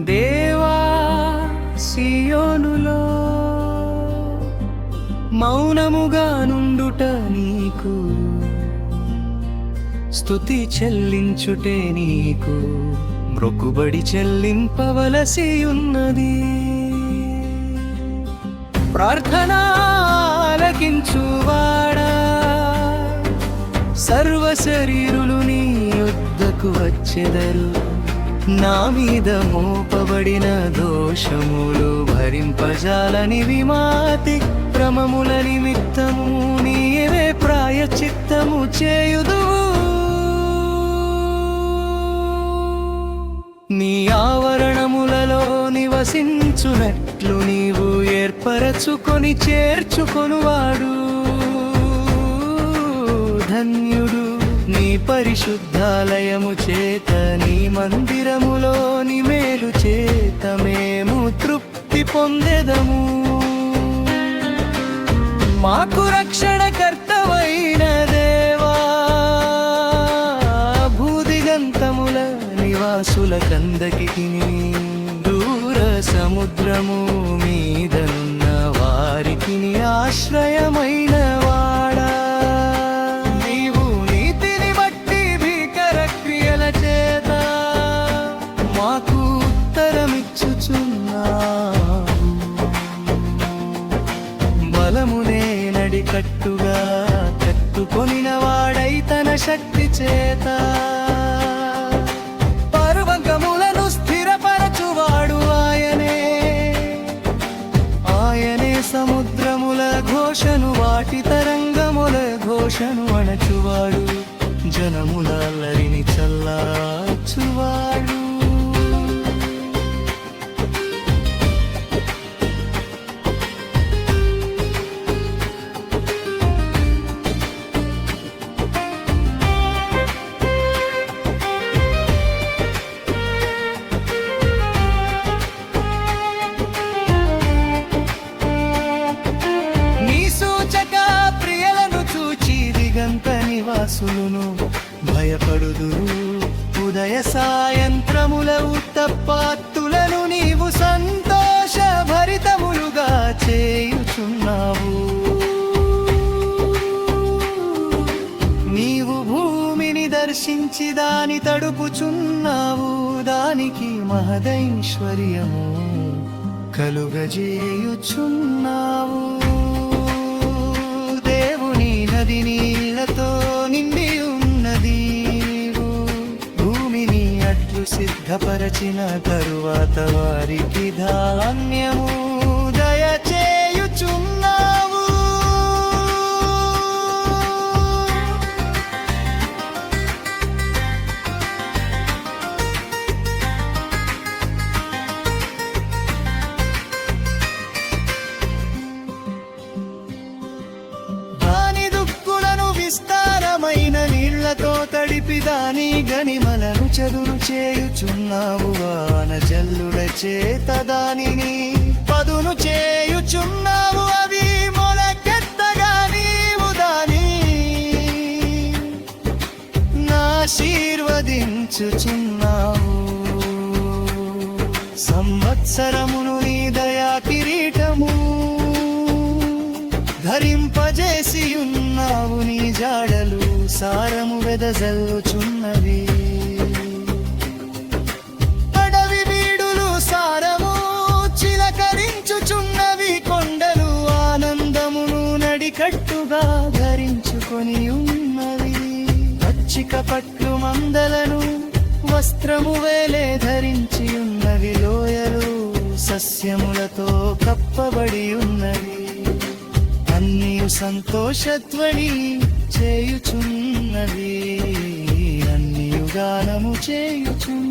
దేవా సియోనులో మౌనముగా నుండుట నీకు, స్తుతి చెల్లించుటే నీకు మ్రొక్కుబడి చెల్లింపవలసి ఉన్నది. ప్రార్థనా ఆలకించువాడా, సర్వ శరీరులు నీ యొద్దకు వచ్చెదరు. నా మీద మోపబడిన దోషములు భరింపజాలని విమాతి క్రమముల నిమిత్తము నీవే ప్రాయచిత్తము చేయుదు. నీ ఆవరణములలో నివసించునట్లు నీవు ఏర్పరచుకొని చేర్చుకొనువాడు ధన్యుడు. నీ పరిశుద్ధాలయము చేత నీ మందిరములోని మేలు చేత మేము తృప్తి పొందెదము. మాకు రక్షణకర్తవైన దేవా, భూదిగంతముల నివాసులకందకి దూర సముద్రము మీదనున్న వారికి ఆశ్రయమైన వాడా, నీవు నీతిని బట్టి భీకర క్రియల చేత మాకు ఉత్తరమిచ్చుచున్నావు. బలమునే నడికట్టుగా కట్టుకొనిన వాడై తన శక్తి చేత పర్వతములను స్థిరపరచువాడు ఆయనే. ఆయనే సముద్రముల ఘోషను వాటి తరంగముల ఘోషను అణచువాడు, జనముల అల్లరిని చల్లార్చువాడు. నివాసులను భయపడుదురు. ఉదయ సాయంత్రముల ఉత్తపాత్తులను నీవు సంతోష భరితములుగా చేయుచున్నావు. నీవు భూమిని దర్శించి దాని తడుపుచున్నావు, దానికి మహదైశ్వర్యము కలుగజేయుచున్నావు. దేవుని నది నీళ్లతో నిండి ఉన్నది. భూమిని అట్లు సిద్ధపరచిన తరువాత వారికి ధాన్యము దయచేయుచున్నావు. విస్తారమైన నీళ్లతో తడిపి దాని గనిమలను చదును చేయుచున్నావు. వాన జల్లుల చేత దానిని పదును చేయుచున్నావు. అవి మొలకెత్తగా నీవు దాని ఆశీర్వదించుచున్నావు. సంవత్సరమును నీ దయా కిరీటము ధరింపజేసి ఉన్నావు. నీ జాడలు సారము వెదజల్లుచున్నవి. అడవి వీడులు సారము చిలకరించుచున్నవి. కొండలు ఆనందమును నడికట్టుగా ధరించుకొని ఉన్నవి. పచ్చిక పట్లు మందలను వస్త్రము వేలే ధరించి ఉన్నవి. లోయలు సస్యములతో కప్పబడి ఉన్నవి. అన్నియు సంతోషధ్వని చేయుచున్నవి, అన్నియు గానము చేయుచున్నవి.